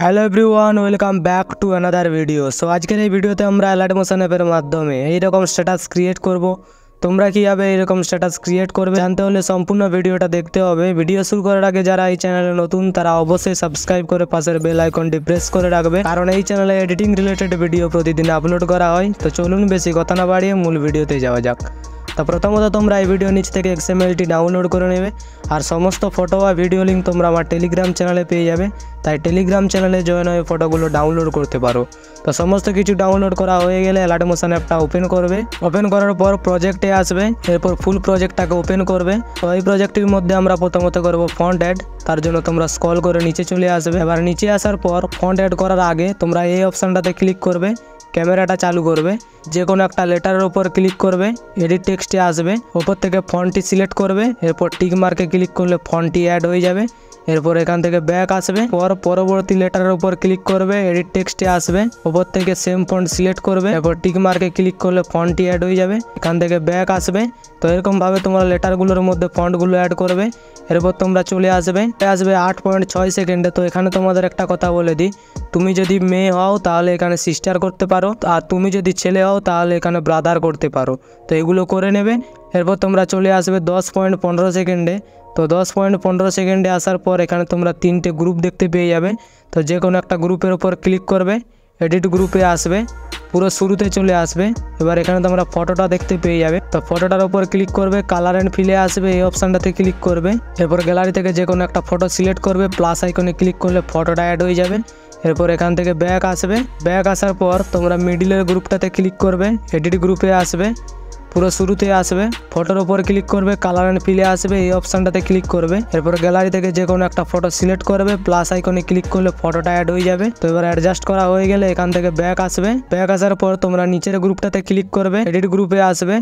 Hello everyone, welcome back to another video. So আজকের এই ভিডিওতে আমরা অ্যালার্ট মোশন অ্যাপের মাধ্যমে এইরকম স্ট্যাটাস ক্রিয়েট করব। তোমরা কীভাবে এরকম স্ট্যাটাস ক্রিয়েট করবে জানতে হলে সম্পূর্ণ ভিডিওটা দেখতে হবে। ভিডিও শুরু করার আগে যারা এই চ্যানেলে নতুন তারা অবশ্যই সাবস্ক্রাইব করে পাশের বেল আইকনটি প্রেস করে রাখবে, কারণ এই চ্যানেলে এডিটিং রিলেটেড ভিডিও প্রতিদিন আপলোড করা হয়। তো চলুন বেশি কথা না বাড়িয়ে মূল ভিডিওতে যাওয়া যাক। তো প্রথমত তোমরা এই ভিডিও নিচ থেকে XMLটি ডাউনলোড করে নেবে, আর সমস্ত ফটো বা ভিডিও লিঙ্ক তোমরা আমার টেলিগ্রাম চ্যানেলে পেয়ে যাবে। তাই টেলিগ্রাম চ্যানেলে জয়েন হয়ে ফটোগুলো ডাউনলোড করতে পারো। তো সমস্ত কিছু ডাউনলোড করা হয়ে গেলে অ্যালার্ট মোশন অ্যাপটা ওপেন করবে। ওপেন করার পর প্রজেক্টে আসবে, এরপর ফুল প্রজেক্টটাকে ওপেন করবে। তো এই প্রজেক্টের মধ্যে আমরা প্রথমত করব ফন্ট অ্যাড। তার জন্য তোমরা স্ক্রল করে নিচে চলে আসবে। এবার নিচে আসার পর ফন্ট অ্যাড করার আগে তোমরা এই অপশানটাতে ক্লিক করবে, ক্যামেরাটা চালু করবে, যে কোনো একটা লেটারের উপর ক্লিক করবে, এডিট টেক্সটে আসবে, ওপর থেকে ফন্টটি সিলেক্ট করবে, এরপর টিক মার্কে ক্লিক করলে ফন্টটি অ্যাড হয়ে যাবে। এরপর এখান থেকে ব্যাক আসবে, পরবর্তী লেটারের উপর ক্লিক করবে, এডিট টেক্সটে আসবে, ওপর থেকে সেম ফন্ট সিলেক্ট করবে, এরপর টিক মার্কে ক্লিক করলে ফন্টটি অ্যাড হয়ে যাবে। এখান থেকে ব্যাক আসবে। তো এরকমভাবে তোমরা লেটারগুলোর মধ্যে ফন্টগুলো অ্যাড করবে। এরপর তোমরা চলে আসবে 8.6 সেকেন্ডে। তো এখানে তোমাদের একটা কথা বলে দিই, তুমি যদি মেয়ে হও তাহলে এখানে সিস্টার করতে পারো, আর তুমি যদি ছেলে হও তাহলে এখানে ব্রাদার করতে পারো। তো এগুলো করে নেবে। এরপর তোমরা চলে আসবে 10.15 সেকেন্ডে। তো 10.15 সেকেন্ডে আসার পর এখানে তোমরা 3টে গ্রুপ দেখতে পেয়ে যাবে। তো যে কোনো একটা গ্রুপের ওপর ক্লিক করবে, এডিট গ্রুপে আসবে, পুরো শুরুতে চলে আসবে। এবার এখানে তোমরা ফটোটা দেখতে পেয়ে যাবে। তো ফটোটার উপর ক্লিক করবে, কালার অ্যান্ড ফিলে আসবে, এই অপশানটাতে ক্লিক করবে। এরপর গ্যালারি থেকে যে কোনো একটা ফটো সিলেক্ট করবে, প্লাস আইকনে ক্লিক করলে ফটোটা অ্যাড হয়ে যাবে। এরপর এখান থেকে ব্যাক আসবে। ব্যাক আসার পর তোমরা মিডিলের গ্রুপটাতে ক্লিক করবে, এডিট গ্রুপে আসবে, পুরো শুরুতে আসবে, ফটোর ওপর ক্লিক করবে, কালার অ্যান্ড ফিলে আসবে, এই অপশানটাতে ক্লিক করবে। এরপর গ্যালারি থেকে যে কোনো একটা ফটো সিলেক্ট করবে, প্লাস আইকনে ক্লিক করলে ফটোটা অ্যাড হয়ে যাবে। তো এবার অ্যাডজাস্ট করা হয়ে গেলে এখান থেকে ব্যাক আসবে। ব্যাক আসার পর তোমরা নিচের গ্রুপটাতে ক্লিক করবে, এডিট গ্রুপে আসবে,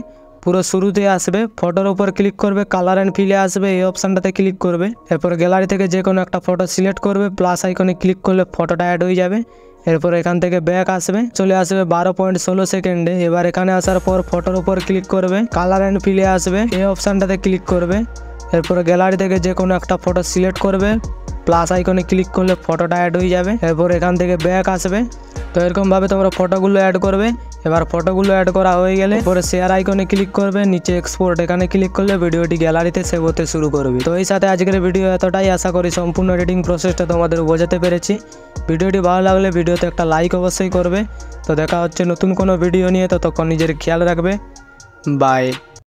পুরো শুরুতে আসবে, ফটোর উপর ক্লিক করবে, কালার অ্যান্ড ফিলে আসবে, এই অপশানটাতে ক্লিক করবে। এরপর গ্যালারি থেকে যে কোনো একটা ফটো সিলেক্ট করবে, প্লাস আইকনে ক্লিক করলে ফটোটা অ্যাড হয়ে যাবে। এরপর এখান থেকে ব্যাক আসবে, চলে আসবে 12.16 সেকেন্ডে। এবার এখানে আসার পর ফটোর উপর ক্লিক করবে, কালার অ্যান্ড ফিলে আসবে, এই অপশানটাতে ক্লিক করবে। এরপর গ্যালারি থেকে যে কোনো একটা ফটো সিলেক্ট করবে, প্লাস আইকনে ক্লিক করলে ফটোটা অ্যাড হয়ে যাবে। এরপর এখান থেকে ব্যাক আসবে। তো এরকমভাবে তোমরা ফটোগুলো অ্যাড করবে। এবার ফটোগুলো অ্যাড করা হয়ে গেলে পরে শেয়ার আইকনে ক্লিক করবে, নিচে এক্সপোর্ট এখানে ক্লিক করলে ভিডিওটি গ্যালারিতে সেভ হতে শুরু করবে। তো এই সাথে আজকের ভিডিও এতটাই। আশা করি সম্পূর্ণ এডিটিং প্রসেসটা তোমাদের বোঝাতে পেরেছি। ভিডিওটি ভালো লাগলে ভিডিওতে একটা লাইক অবশ্যই করবে। তো দেখা হচ্ছে নতুন কোনো ভিডিও নিয়ে, ততক্ষণ নিজের খেয়াল রাখবে। বাই।